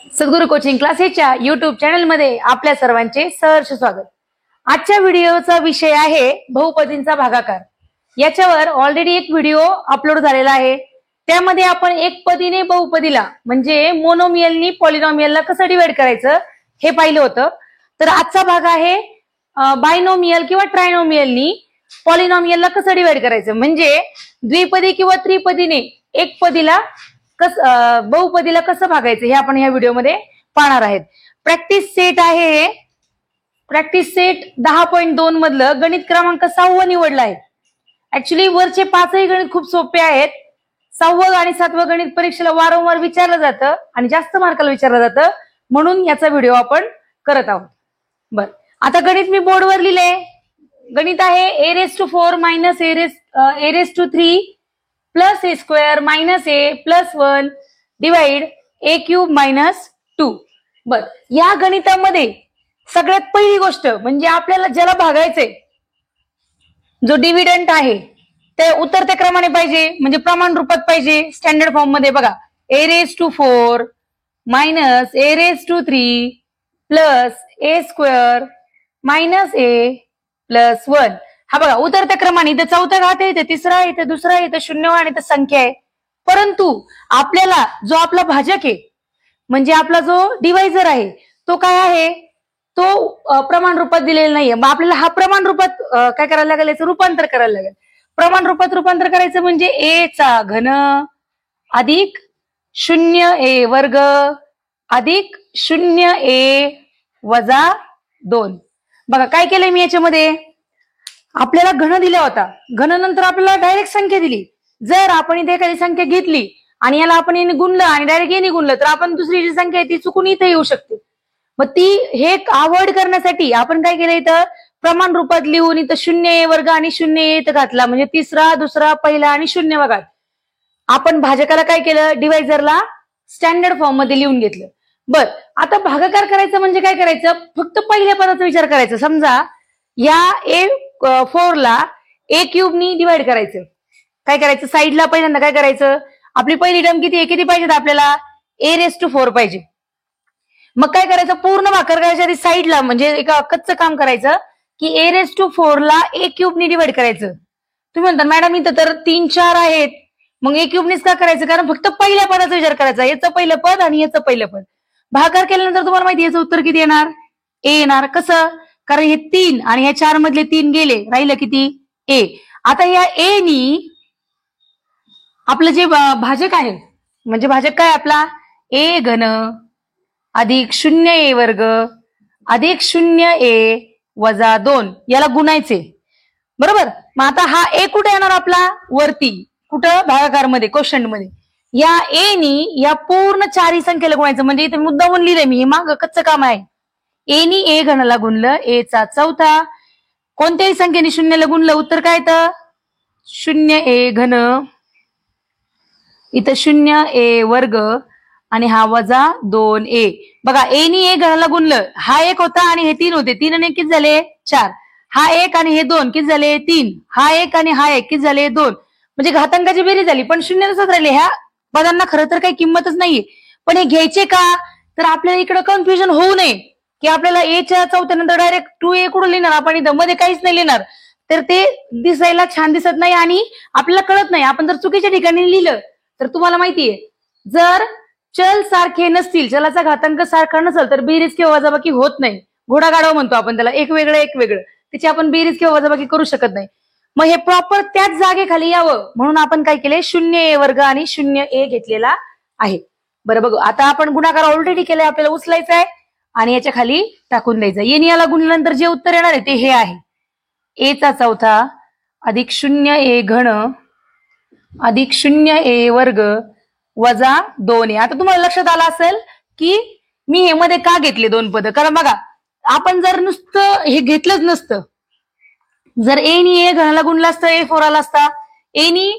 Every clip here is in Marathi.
सद्गुरू कोचिंग क्लासेसच्या युट्यूब चॅनलमध्ये आपल्या सर्वांचे सहर्ष स्वागत। आजच्या व्हिडिओचा विषय आहे बहुपदींचा भागाकार। याच्यावर ऑलरेडी एक व्हिडिओ अपलोड झालेला आहे। त्यामध्ये आपण एकपदीने बहुपदीला म्हणजे मोनोमियलनी पॉलिनॉमियलला कसं डिवाइड करायचं हे पाहिलं होतं। तर आजचा भाग आहे बायनोमियल किंवा ट्रायनोमियलनी पॉलिनॉमियलला कसं डिवाइड करायचं, म्हणजे द्विपदी किंवा त्रिपदीने एकपदीला बहुपदीला कसं भागायचं हे आपण या व्हिडिओमध्ये पाहणार आहेत। प्रॅक्टिस सेट आहे, प्रॅक्टिस सेट 10.2 मधलं गणित क्रमांक 6 निवडला आहे। ऍक्च्युली वरचे 5ही गणित खूप सोपे आहेत। 6वं आणि 7वं गणित परीक्षेला वारंवार विचारलं जातं आणि जास्त मार्काला विचारलं जातं, म्हणून याचा व्हिडिओ आपण करत आहोत। बर, आता गणित मी बोर्डवर लिहिले। गणित आहे a⁴ minus a⁴ plus a² minus a plus 1 divide a³ minus 2। बर, या गणितामध्ये सगळ्यात पहिली गोष्ट म्हणजे आपल्याला ज्याला भागायचंय, जो डिव्हिडंट आहे ते उतरत्या क्रमाने पाहिजे, म्हणजे प्रमाण रूपात पाहिजे। स्टँडर्ड फॉर्म मध्ये बघा, a⁴ minus a⁴ plus a² minus a plus 1। हा बघा उतरत्या क्रमाने, इथं चौथा घात आहे, इथं तिसरा आहे, इथं दुसरा आहे, इथं शून्यवान आणि इथं संख्या आहे। परंतु आपल्याला जो आपला भाजक आहे म्हणजे आपला जो डिवायझर आहे तो काय आहे, तो प्रमाण रूपात दिलेला नाहीये। मग आपल्याला हा प्रमाण रूपात काय करायला लागेल, याचं रूपांतर करायला लागेल। प्रमाण रूपात रूपांतर करायचं म्हणजे a³ अधिक 0a वर्ग अधिक 0a वजा 2। बघा काय केलंय मी याच्यामध्ये, आपल्याला घन दिला होता, घन नंतर आपल्याला डायरेक्ट संख्या दिली। जर आपण इथे एखादी संख्या घेतली आणि याला आपण याने गुणलं आणि डायरेक्ट याने गुणलं तर आपण दुसरी जी संख्या आहे ती चुकून इथे येऊ शकते। मग ती हे अवॉइड करण्यासाठी आपण काय केलं, इथं प्रमाण रूपात लिहून इथं 0a वर्ग आणि 0a इथं घातला, म्हणजे तिसरा, दुसरा, पहिला आणि 0 घात। आपण भाजकाला काय केलं, डिवायझरला स्टँडर्ड फॉर्म मध्ये लिहून घेतलं। बर, आता भागाकार करायचं म्हणजे काय करायचं, फक्त पहिल्या पदाचा विचार करायचा। समजा या a⁴ ला a³ नी डिवाइड करायचं। काय करायचं, साईडला पहिल्यांदा काय करायचं, आपली पहिली टर्म किती आहे, किती पाहिजे आपल्याला, a⁴ पाहिजे। मग काय करायचं, पूर्ण भागाकार करायच्या आधी साईडला म्हणजे एका कच्चं काम करायचं की a⁴ ला a³ नी डिवाइड करायचं। तुम्ही म्हणता मॅडम इथं तर 3, 4 आहेत, मग a³ नीच का करायचं, कारण फक्त पहिल्या पदाचा विचार करायचा। याचं पहिलं पद आणि याचं पहिलं पद भागाकार केल्यानंतर तुम्हाला माहिती याचं उत्तर किती येणार, a येणार। कसं, कारण हे 3 आणि ह्या 4 मधले 3 गेले, राहिलं किती, a। आता या a नी आपलं जे भाजक आहे, म्हणजे भाजक काय आपला, a³ अधिक 0a वर्ग अधिक 0a वजा 2 याला गुणायचे, बरोबर। मग आता हा a कुठे येणार आपला, वरती, कुठं, भागाकार मध्ये, क्वोशंट मध्ये। या a नी या पूर्ण 4 संख्येला गुणायचं, म्हणजे इथे मुद्दामून लिहिलंय मी, हे मागं कच्चं काम आहे। a नी a³ गुणलं, a⁴ कोणत्याही संख्येने 0ला गुणलं, उत्तर काय येतं, 0a³ इथं 0a वर्ग आणि हा वजा 2a। बघा a नी a³ गुणलं, हा 1 होता आणि हे 3 होते, 3 आणि 1 किती झाले, 4। हा 1 आणि हे 2 किती झाले, 3। हा 1 आणि हा 1 किती झाले, 2। म्हणजे घातांकाची बेरीज झाली, पण 0 तसंच राहिले। ह्या पदांना खरं तर काही किंमतच नाहीये, पण हे घ्यायचे का, तर आपल्याला इकडे कन्फ्युजन होऊ नये की आपल्याला a⁴ नंतर डायरेक्ट 2a कुठं लिहिणार, आपण इथं मध्ये काहीच नाही लिहिणार, तर ते दिसायला छान दिसत नाही आणि आपल्याला कळत नाही। आपण जर चुकीच्या ठिकाणी लिहिलं तर तुम्हाला माहितीये, जर चल सारखे नसतील, चलाचा घातांक सारखा नसेल तर बेरीज किंवा वजाबाकी होत नाही। घोडागाडव म्हणतो आपण त्याला, एक वेगळं एक वेगळं, त्याची आपण बेरीज किंवा वजाबाकी करू शकत नाही। मग हे प्रॉपर त्याच जागेखाली यावं म्हणून आपण काय केले, 0a वर्ग आणि 0a घेतलेला आहे। बरं बघू, आता आपण गुणाकार ऑलरेडी केलाय, आपल्याला उचलायचा आहे आणि याच्या खाली टाकून द्यायचं। येणे याला गुणल्यानंतर जे उत्तर येणार आहे ते हे आहे, a⁴ अधिक 0a³ अधिक 0a वर्ग वजा 2a। आता तुम्हाला लक्षात आलं असेल की मी हे मध्ये का घेतले 2 पद, कारण बघा आपण जर नुसतं हे घेतलंच नसतं, जर a नी a³ गुणलं असतं, a⁴ आला असता, a नी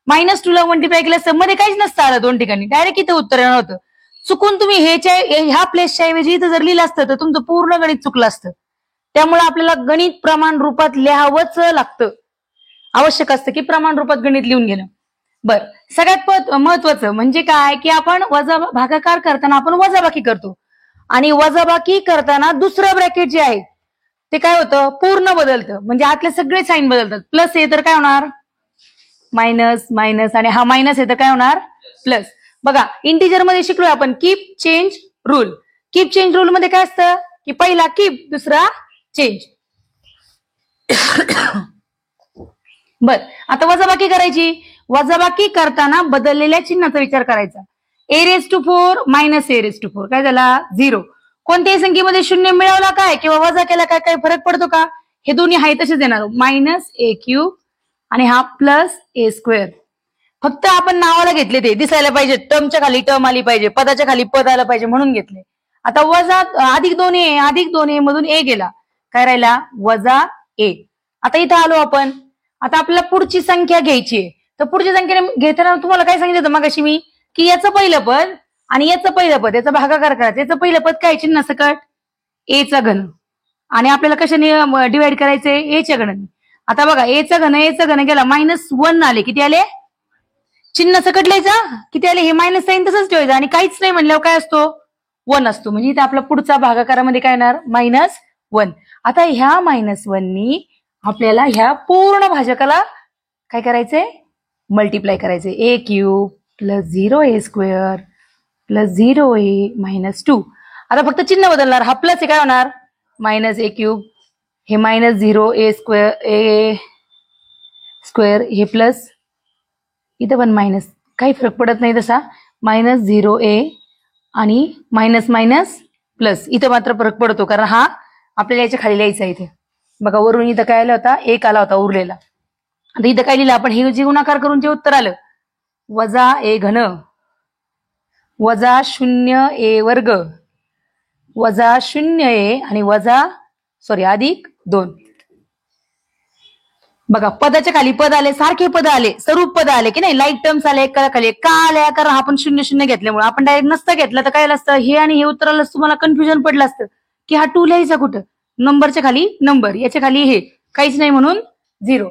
-2 ला मल्टिप्लाय केलं असतं, मध्ये काहीच नसतं आलं 2 ठिकाणी, डायरेक्ट इथं उत्तर येणार होतं। चुकून तुम्ही ह्या प्लेसच्या ऐवजी इथं जर लिहिलं असतं तर तुमचं पूर्ण गणित चुकलं असतं। त्यामुळे आपल्याला गणित प्रमाण रूपात लिहावंच लागतं, आवश्यक असतं की प्रमाण रूपात गणित लिहून घेणं। बर, सगळ्यात महत्वाचं म्हणजे काय की आपण भागाकार करताना आपण वजाबाकी करतो आणि वजाबाकी करताना दुसरं ब्रॅकेट जे आहे ते काय होतं पूर्ण बदलतं, म्हणजे आतले सगळे साईन बदलतात. प्लस आहे तर काय होणार मायनस मायनस, आणि हा मायनस आहे तर काय होणार प्लस. बघा इंटिजर मध्ये शिकलोय आपण keep change rule. Keep change rule मध्ये काय असतं की पहिला कीप दुसरा चेंज. बर, आता वजाबाकी करायची. वजाबाकी करताना बदललेल्या चिन्हाचा विचार करायचा. a⁴ मायनस a⁴ काय झाला 0. कोणत्याही संख्येमध्ये शून्य मिळवला काय किंवा वजा केला काय काही फरक पडतो का? हे दोन्ही आहे तसेच येणार. -a³ आणि हा +a². फक्त आपण नावाला घेतले, ते दिसायला पाहिजे, टर्मच्या खाली टर्म आली पाहिजे, पदाच्या खाली पद आलं पाहिजे म्हणून घेतले. आता वजा +2a मधून a गेला, काय राहिला -a. आता इथं आलो आपण. आता आपल्याला पुढची संख्या घ्यायची आहे, तर पुढची संख्या घेताना तुम्हाला काय सांगितलं होतं मगाशी मी की याचं पहिलं पद आणि याचं पहिलं पद याचा भागाकार करायचा. याचं पहिलं पद काय चिन्ह सकट a चा घन, आणि आपल्याला कशाने डिवाइड करायचंय a च्या घनाने. आता बघा a चा घन गेला -1 आले. किती आले चिन्ह सकट लिहायचा किती आले, हे मायनस साईन तसंच ठेवायचं आणि काहीच नाही म्हणल्यावर काय असतो 1 असतो. म्हणजे इथे आपला पुढचा भागाकारामध्ये काय येणार -1. आता ह्या -1 नी आपल्याला ह्या पूर्ण भाजकाला काय करायचंय मल्टिप्लाय करायचंय. a³ + 0a² + 0a - 2. आता फक्त चिन्ह बदलणार, हा प्लस काय होणार -a³ हे -0a² हे प्लस, इथं पण मायनस, काही फरक पडत नाही तसा, -0a आणि मायनस मायनस प्लस. इथं मात्र फरक पडतो कारण हा आपल्याला याच्या खाली लिहायचा इथे. बघा वरून इथं काय आला होता 1 आला होता उरलेला. आता इथं काय लिहिलं आपण, हे जे गुणाकार करून जे उत्तर आलं -a³ -0a² -0a आणि +2. बघा पदाच्या खाली पद आले, सारखे पद आले, स्वरूप पद आले की नाही, लाईक टर्म्स आले खाली. का आल्या कारण आपण 0 घेतल्यामुळे. आपण डायरेक्ट नसतं घेतलं तर काय असतं हे आणि हे उत्तराला तुम्हाला कन्फ्युजन पडलं असतं की हा 2 लिहायचा कुठं, नंबरच्या खाली नंबर, याच्या खाली हे काहीच नाही म्हणून 0.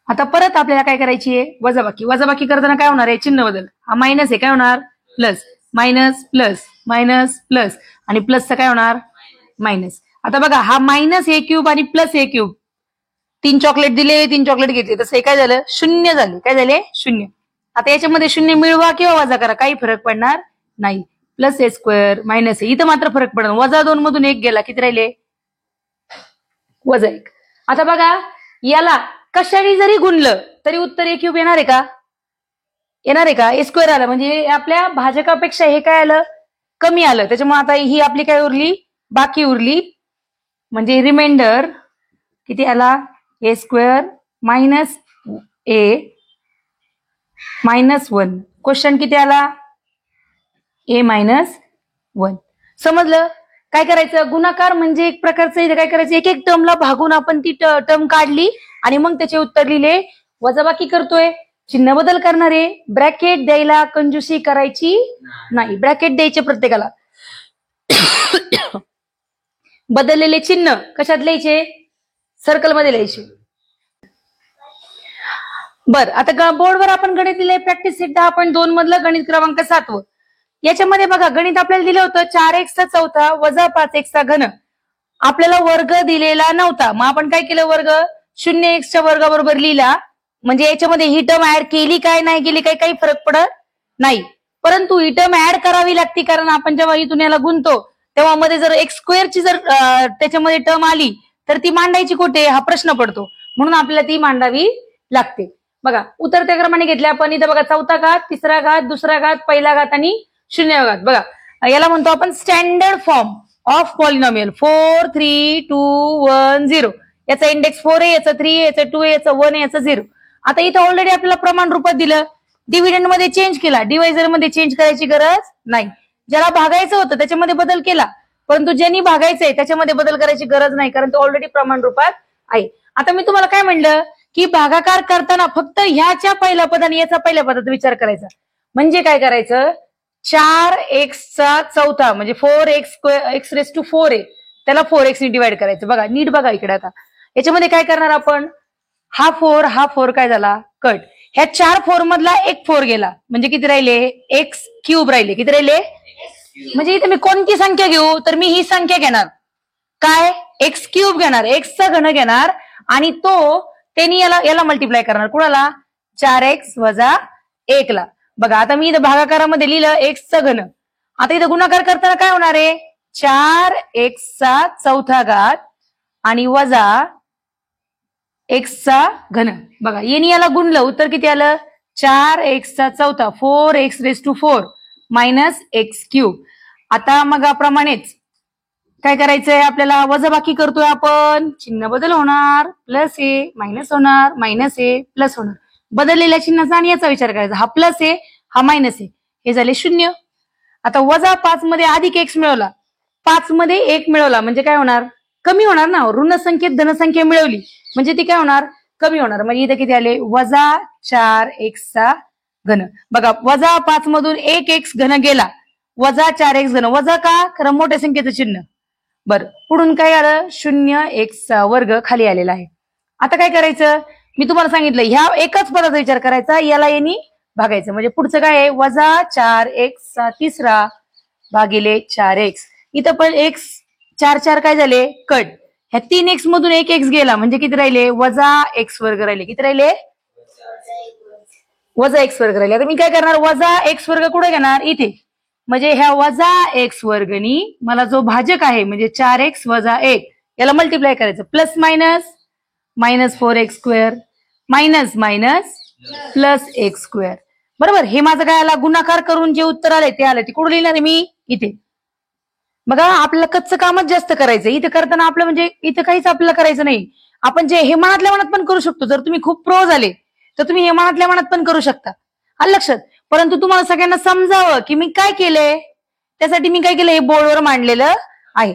आता परत आपल्याला काय करायची आहे वजाबाकी करताना काय होणार आहे चिन्ह बदल. हा मायनस आहे काय होणार plus, minus plus minus plus आणि प्लसचं काय होणार मायनस. आता बघा हा -a³ आणि +a³, 3 चॉकलेट दिले 3 चॉकलेट घेतले, तसं काय झालं 0 झाले. काय झाले 0. आता याच्यामध्ये 0 मिळवा किंवा वजा करा काही फरक पडणार नाही. +a² - इथं मात्र फरक पडणार. -2 मधून 1 गेला, किती राहिले -1. आता बघा याला कशाने जरी गुणलं तरी उत्तर a³ येणार आहे का, येणार आहे का. a² आलं म्हणजे आपल्या भाजकापेक्षा हे काय आलं कमी आलं, त्याच्यामुळे आता ही आपली काय उरली बाकी उरली, म्हणजे रिमाइंडर किती आला a² - a -1. क्वेश्चन किती आला a -1. समजलं. काय करायचं गुणाकार म्हणजे एक प्रकारचं इथे काय करायचं एक एक टर्मला भागून आपण ती टर्म काढली आणि मग त्याचे उत्तर लिहिले. वजाबाकी करतोय चिन्ह बदल करणारे, ब्रॅकेट द्यायला कंजूसी करायची नाही, ब्रॅकेट द्यायचे प्रत्येकाला. बदललेले चिन्ह कशात लिहायचे सर्कलमध्ये लिहायचे. बर, आता बोर्डवर आपण गणित दिले प्रॅक्टिस सेट 10.2 मधलं गणित क्रमांक 7. याच्यामध्ये बघा गणित आपल्याला दिलं होतं 4x⁻⁴ वजा 5x घन. आपल्याला वर्ग दिलेला नव्हता, मग आपण काय केलं वर्ग 0x च्या वर्गाबरोबर लिहिला, म्हणजे याच्यामध्ये ही टर्म ऍड केली काय नाही केली काय काही फरक पडत नाही. परंतु ही टर्म ऍड करावी लागते कारण आपण जेव्हा इथून याला गुणतो तेव्हा मध्ये जर x² ची जर त्याच्यामध्ये टर्म आली तर ती मांडायची कुठे हा प्रश्न पडतो, म्हणून आपल्याला ती मांडावी लागते. बघा उतरत्या क्रमाने घेतल्या आपण. इथं बघा 4था घात, 3रा घात, 2रा घात, 1ला घात आणि 0वा घात. बघा याला म्हणतो आपण स्टँडर्ड फॉर्म ऑफ पॉलिनॉमियल 4 3 2 1 0. याचा इंडेक्स 4 आहे, याचा 3 आहे, याचा 2 आहे, याचा 1 आहे, याचा 0. आता इथं ऑलरेडी आपल्याला प्रमाण रूपात दिलं, डिव्हिडंड मध्ये चेंज केला, डिवायझर मध्ये चेंज करायची गरज नाही. ज्याला भागायचं होतं त्याच्यामध्ये बदल केला, परंतु ज्यांनी भागायचंय त्याच्यामध्ये बदल करायची गरज नाही कारण तो ऑलरेडी प्रमाण रूपात आहे. आता मी तुम्हाला काय म्हणलं की भागाकार करताना फक्त ह्याच्या पहिल्या पद आणि याचा पहिल्या पदाचा विचार करायचा. म्हणजे काय करायचं 4x⁴ म्हणजे 4x⁴ आहे, त्याला 4x ने डिवाइड करायचं. बघा नीट बघा इकडे. आता याच्यामध्ये काय करणार आपण हा 4 काय झाला कट. ह्या 4 4 मधला एक 4 गेला म्हणजे किती राहिले एक्स क्यूब राहिले. किती राहिले म्हणजे इथे मी कोणती संख्या घेऊ तर मी ही संख्या घेणार काय एक्स क्यूब घेणार एक्सचा घन घेणार आणि तो त्यांनी याला मल्टिप्लाय करणार कुणाला 4x वजा 1 ला. बघा आता मी इथं भागाकारामध्ये लिहिलं एक्सचा घन. आता इथं गुणाकार करताना काय होणार आहे 4x चा चौथा घात आणि वजा एक्सचा घन. बघा येणे याला गुणलं उत्तर किती आलं 4x चा चौथा 4x⁴ मायनस एक्स क्यूब. आता मग प्रमाणेच काय करायचंय आपल्याला वजाबाकी करतोय आपण चिन्ह बदल होणार प्लस ए मायनस होणार मायनस ए प्लस होणार. बदललेल्या चिन्हाचा आणि याचा विचार करायचा हा प्लस ए हा मायनस ए हे झाले 0. आता वजा 5 मध्ये अधिक एक्स मिळवला 5 मध्ये 1 मिळवला म्हणजे काय होणार कमी होणार ना. ऋण संख्येत धनसंख्या मिळवली म्हणजे ती काय होणार कमी होणार. म्हणजे इथे किती आले वजा 4x चा घन. बघा वजा 5 मधून 1x घन गेला वजा 4x घन वजा का कारण मोठ्या संख्येचं चिन्ह. बरं पुढून काय आलं 0x चा वर्ग खाली आलेला आहे. आता काय करायचं मी तुम्हाला सांगितलं ह्या एकाच पदाचा विचार करायचा याला यांनी भागायचं म्हणजे पुढचं काय आहे वजा 4x चा तिसरा भागिले 4x. इथं पण x 4 4 काय झाले कट. ह्या 3x मधून 1x गेला म्हणजे किती राहिले वजा x वर्ग राहिले. किती राहिले वजा x वर्ग राहिले. आता मी काय करणार वजा x वर्ग कुठे घेणार इथे म्हणजे ह्या वजा x वर्गनी मला जो भाजक आहे म्हणजे 4x वजा 1 याला मल्टिप्लाय करायचं plus minus minus 4x² minus minus plus x². बरोबर हे माझं काय आला गुणाकार करून जे उत्तर आले ते आले ते कुठे लिहिणार मी इथे. बघा आपल्याला कच्चं कामच जास्त करायचं इथे करताना आपलं म्हणजे इथं काहीच आपल्याला करायचं नाही. आपण जे हे मनातल्या मनात पण करू शकतो. जर तुम्ही खूप प्रो झाले तर तुम्ही हे मनातल्या मनात पण करू शकता आलं लक्षात. परंतु तुम्हाला सगळ्यांना समजावं की मी काय केलंय त्यासाठी मी काय केलं हे बोर्डवर मांडलेलं आहे.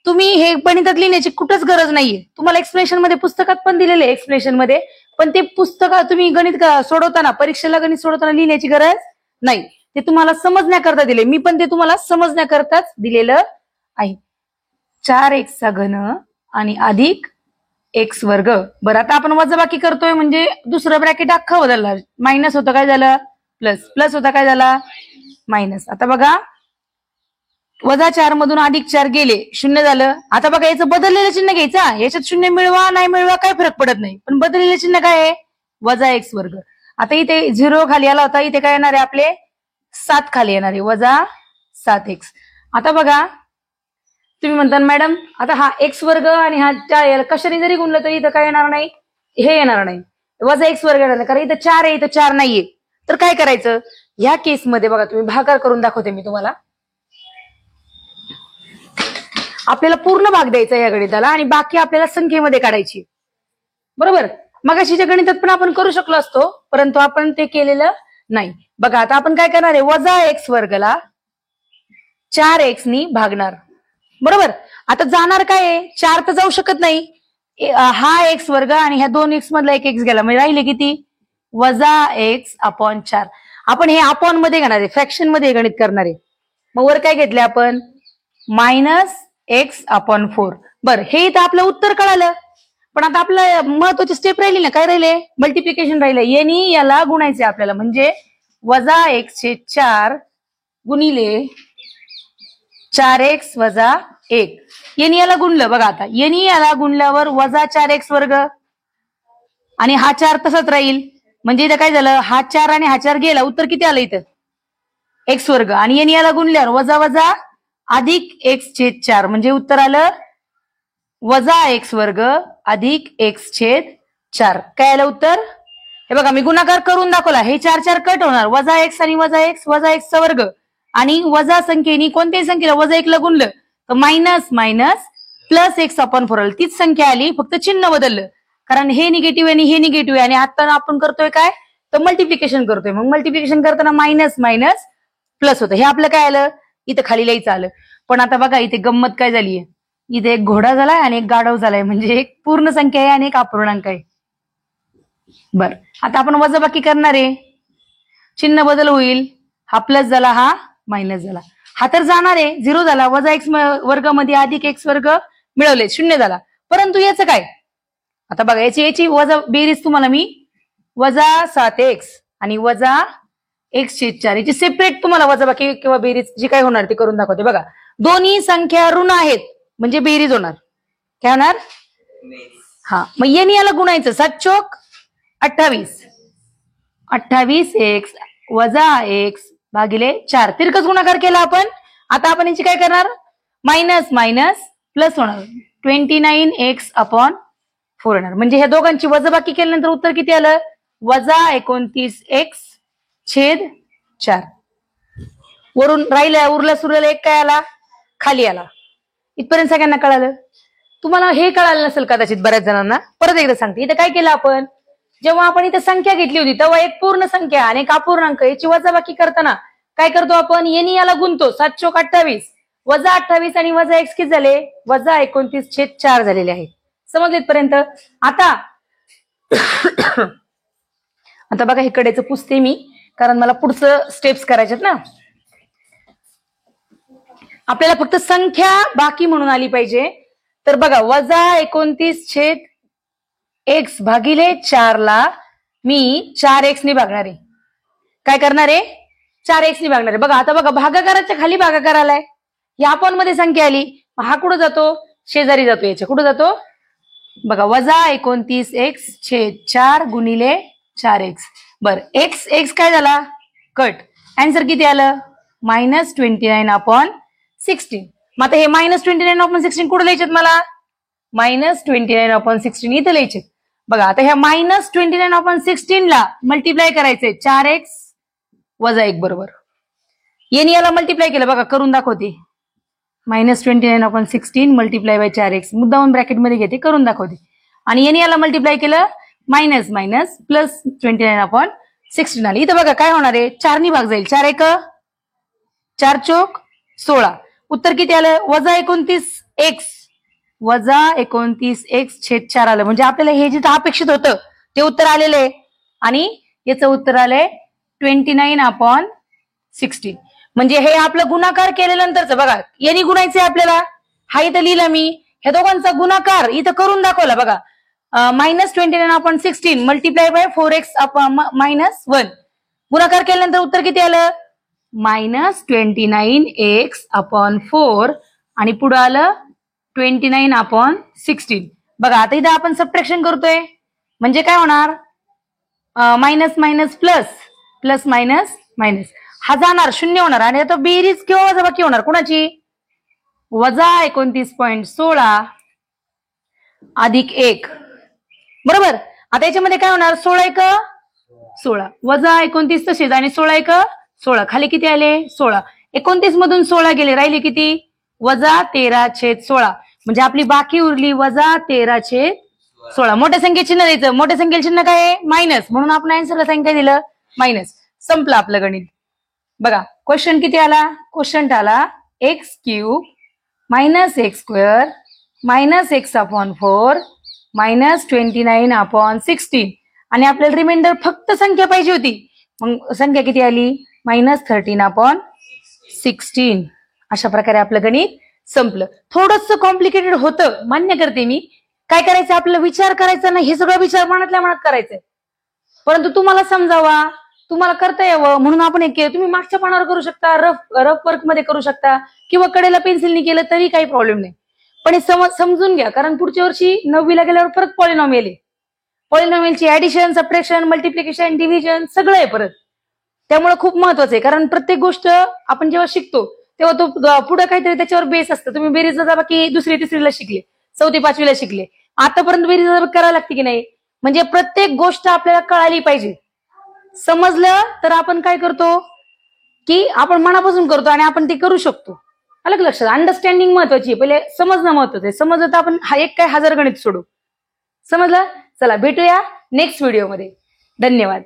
तुम्ही हे गणितात लिहिण्याची कुठंच गरज नाहीये. तुम्हाला एक्सप्लेनेशन मध्ये पुस्तकात पण दिलेले एक्सप्लेनेशन मध्ये पण ते पुस्तकात तुम्ही गणित सोडवताना परीक्षेला गणित सोडवताना लिहिण्याची गरज नाही. ते तुम्हाला समजण्याकरता दिले. मी पण ते तुम्हाला समजण्याकरताच दिलेलं आहे. 4x चा घन आणि अधिक x वर्ग. बरं आता आपण वजाबाकी करतोय म्हणजे दुसरं ब्रॅकेट अख्खा बदलला मायनस होतं काय झालं प्लस प्लस होता काय झाला मायनस. आता बघा वजा 4 मधून अधिक 4 गेले 0 झालं. आता बघा याचं बदललेलं चिन्ह घ्यायचा याच्यात 0 मिळवा नाही मिळवा काय फरक पडत नाही पण बदललेलं चिन्ह काय आहे वजा x वर्ग. आता इथे 0 खाली आला होता इथे काय येणार आहे आपले 7 खाली येणार आहे वजा 7x. आता बघा तुम्ही म्हणता मॅडम आता हा x वर्ग आणि हा कशाने जरी गुणलं तरी इथं काय येणार नाही हे येणार नाही वजा x वर्ग येणार नाही कारण इथं 4 आहे इथं 4 नाहीये. तर काय करायचं ह्या केसमध्ये बघा तुम्ही भागाकार करून दाखवते मी तुम्हाला. आपल्याला पूर्ण भाग द्यायचा या गणिताला आणि बाकी आपल्याला संख्येमध्ये काढायची बरोबर. मगाशीच्या गणितात पण आपण करू शकलो असतो परंतु आपण ते केलेलं नाही. बघा आता आपण काय करणार आहे वजा x वर्गला 4x नी भागणार बरोबर. आता जाणार काय आहे 4 तर जाऊ शकत नाही. हा x वर्ग आणि ह्या 2x मधला एक x गेला म्हणजे राहिले किती वजा x/4. आपण हे अपॉन मध्ये घेणार आहे फ्रॅक्शन मध्ये गणित करणार आहे. मग वर काय घेतले आपण मायनस x/4. बरं हे इथं आपलं उत्तर कळालं पण आता आपलं महत्वाची स्टेप राहिली ना काय राहिले मल्टिप्लिकेशन राहिले. यांनी याला गुणायचे आपल्याला म्हणजे वजा x/4 गुणिले 4x वजा 1 यांनी याला गुणलं. बघा आता यांनी याला गुणल्यावर वजा 4x वर्ग आणि हा 4 तसाच राहील म्हणजे इथं काय झालं हा 4 आणि हा 4 गेला उत्तर किती आलं इथं x वर्ग आणि यांनी याला गुणल्यावर वजा वजा अधिक x/4 म्हणजे उत्तर आलं वजा x वर्ग अधिक x/4. काय आलं उत्तर हे बघा मी गुणाकार करून दाखवला. हे 4 4 कट होणार वजा x आणि वजा x वजा x चा वर्ग आणि वजा संख्येने कोणत्याही संख्येला वजा 1 ला गुणलं तर मायनस मायनस प्लस x/4 आली. तीच संख्या आली फक्त चिन्ह बदललं कारण हे निगेटिव्ह आणि हे निगेटिव्ह आणि आता आपण करतोय काय तर मल्टिप्लिकेशन करतोय. मग मल्टिप्लिकेशन करताना मायनस मायनस प्लस होतं. हे आपलं काय आलं इथं खाली लिहायचं आलं. पण आता बघा इथे गंमत काय झालीय इथे एक घोडा झालाय आणि एक गाढव झालाय म्हणजे एक पूर्ण संख्या आहे आणि एक अपूर्णांक आहे. बर आता आपण वजाबाकी करणार आहे चिन्ह बदल होईल. हा प्लस झाला हा मायनस झाला. हा तर जाणार आहे 0 झाला वजा x वर्ग मध्ये अधिक x वर्ग मिळवले 0 झाला. परंतु याचं काय आता बघा याची वजा बेरीज तुम्हाला मी वजा 7x आणि वजा x/4 याची सेपरेट तुम्हाला वजाबाकी किंवा बेरीज जी काय होणार ती करून दाखवते. बघा दोन्ही संख्या ऋण आहेत म्हणजे बेरीज होणार. काय होणार? हा, मग याने याला गुणायचं. 7 चोक 28, 28x वजा x भागिले 4 तिरकस गुणाकार केला आपण. आता आपण याची काय करणार? मायनस मायनस प्लस होणार. 29x/4 येणार. म्हणजे ह्या दोघांची वजाबाकी केल्यानंतर उत्तर किती आलं? वजा 29x/4. वरून राहिल्या उरला सुरला एक काय आला? खाली आला. इथपर्यंत सगळ्यांना कळालं? तुम्हाला हे कळालं नसेल कदाचित बऱ्याच जणांना. परत एकदा सांगते. इथं काय केलं आपण? जेव्हा आपण इथं संख्या घेतली होती तेव्हा एक पूर्ण संख्या आणि एक अपूर्णांक याची वजाबाकी करताना काय करतो आपण? याने याला गुणतो. 7 चोक 28 वजा 28 आणि वजा x किती झाले? वजा 29/4 झालेले आहेत. समजले इथपर्यंत? आता आता बघा इकडेच पुसते मी कारण मला पुढचं स्टेप्स करायच्यात ना. आपल्याला फक्त संख्या बाकी म्हणून आली पाहिजे. तर बघा वजा 29/x भागिले 4 ला मी 4x ने भागणार आहे. काय करणार आहे? 4x ने भागणार आहे. बघा आता बघा भागाकाराच्या खाली भागाकार आलाय. या आपण मध्ये संख्या आली. हा कुठं जातो? शेजारी जातो. याच्या कुठं जातो? बघा वजा 29x/4 गुणिले 4x. बर x काय झाला? कट. आन्सर किती आलं? -29/16. मग आता हे -29/16 कुठे लिहायचे मला? -29/16 इथे लिहायचे. बघा आता ह्या -29/16 ला मल्टिप्लाय करायचंय 4x वजा 1 बरोबर. याने याला मल्टिप्लाय केलं. बघा करून दाखवते. -29/16 मल्टिप्लाय बाय 4x मुद्दामून ब्रॅकेट मध्ये घेते करून दाखवते. आणि याने याला मल्टिप्लाय केलं मायनस मायनस प्लस 29/16 आली. इथं बघा काय होणार आहे? 4 ने भाग जाईल. 4 1 4 चोक 16. उत्तर किती आलं? वजा 29x वजा 29x/4 आलं. म्हणजे आपल्याला हे जिथं अपेक्षित होतं ते उत्तर आलेलं आहे. आणि याचं उत्तर आलंय 29/16. म्हणजे हे आपलं गुणाकार केल्यानंतरच बघा यांनी गुणायचंय आपल्याला. हा इथं लिहिला मी. ह्या दोघांचा गुणाकार इथं करून दाखवला. बघा -29/16 मल्टिप्लाय बाय 4x -1 गुणाकार केल्यानंतर उत्तर किती आलं? -29x/4 आणि पुढे आलं 29/16. बघा आता इथं आपण सबट्रॅक्शन करतोय म्हणजे काय होणार? Minus minus plus plus minus minus हा जाणार शून्य होणार. आणि आता बेरीज किंवा वजाबाकी होणार कोणाची? वजा 29.16 अधिक 1 बरोबर. आता याच्यामध्ये काय होणार? 16 1 16 वजा 29 तसेच आणि 16 1 16 खाली किती आले? 16. 29 मधून 16 गेले राहिले किती? वजा 13/16. म्हणजे आपली बाकी उरली वजा 13/16. मोठ्या संख्येत चिन्ह द्यायचं. मोठ्या संख्येला चिन्ह काय आहे? मायनस. म्हणून आपण आन्सरला संख्या दिलं मायनस. संपलं आपलं गणित. बघा क्वेश्चन किती आला? क्वेश्चन आला x³ -x² -x/4 -29/16 आणि आपल्याला रिमाइंडर फक्त संख्या पाहिजे होती. मग संख्या किती आली? -13/16. अशा प्रकारे आपलं गणित संपलं. थोडंसं कॉम्प्लिकेटेड होतं मान्य करते मी. काय करायचं? आपल्याला विचार करायचा नाही. हे सगळं विचार मनातल्या मनात करायचंय. परंतु तुम्हाला समजावा, तुम्हाला करता यावं म्हणून आपण हे केलं. तुम्ही मागच्या पानावर करू शकता, रफ वर्क मध्ये करू शकता किंवा कडेला पेन्सिलने केलं तरी काही प्रॉब्लेम नाही. पण हे समजून घ्या कारण पुढच्या वर्षी 9वी ला गेल्यावर परत पॉलिनॉमियल आहे. पॉलिनॉमियलची ऍडिशन, सबट्रॅक्शन, मल्टिप्लिकेशन, डिव्हिजन सगळं आहे परत. त्यामुळे खूप महत्वाचं आहे कारण प्रत्येक गोष्ट आपण जेव्हा शिकतो तेव्हा तो पुढे काहीतरी त्याच्यावर बेस असतं. तुम्ही बेरीज वजाबाकी 2री 3रीला शिकले, 4थी 5वीला शिकले. आतापर्यंत बेरीज वजाबाकी करावी लागते की नाही? म्हणजे प्रत्येक गोष्ट आपल्याला कळाली पाहिजे. समजलं तर आपण काय करतो की आपण मनापासून करतो आणि आपण ते करू शकतो. अलग लक्षात. अंडरस्टँडिंग महत्वाची आहे. पहिले समजणं महत्वाचं आहे. समजलं तर आपण एक काय 1000 गणित सोडू. समजलं? चला भेटूया नेक्स्ट व्हिडिओमध्ये. धन्यवाद.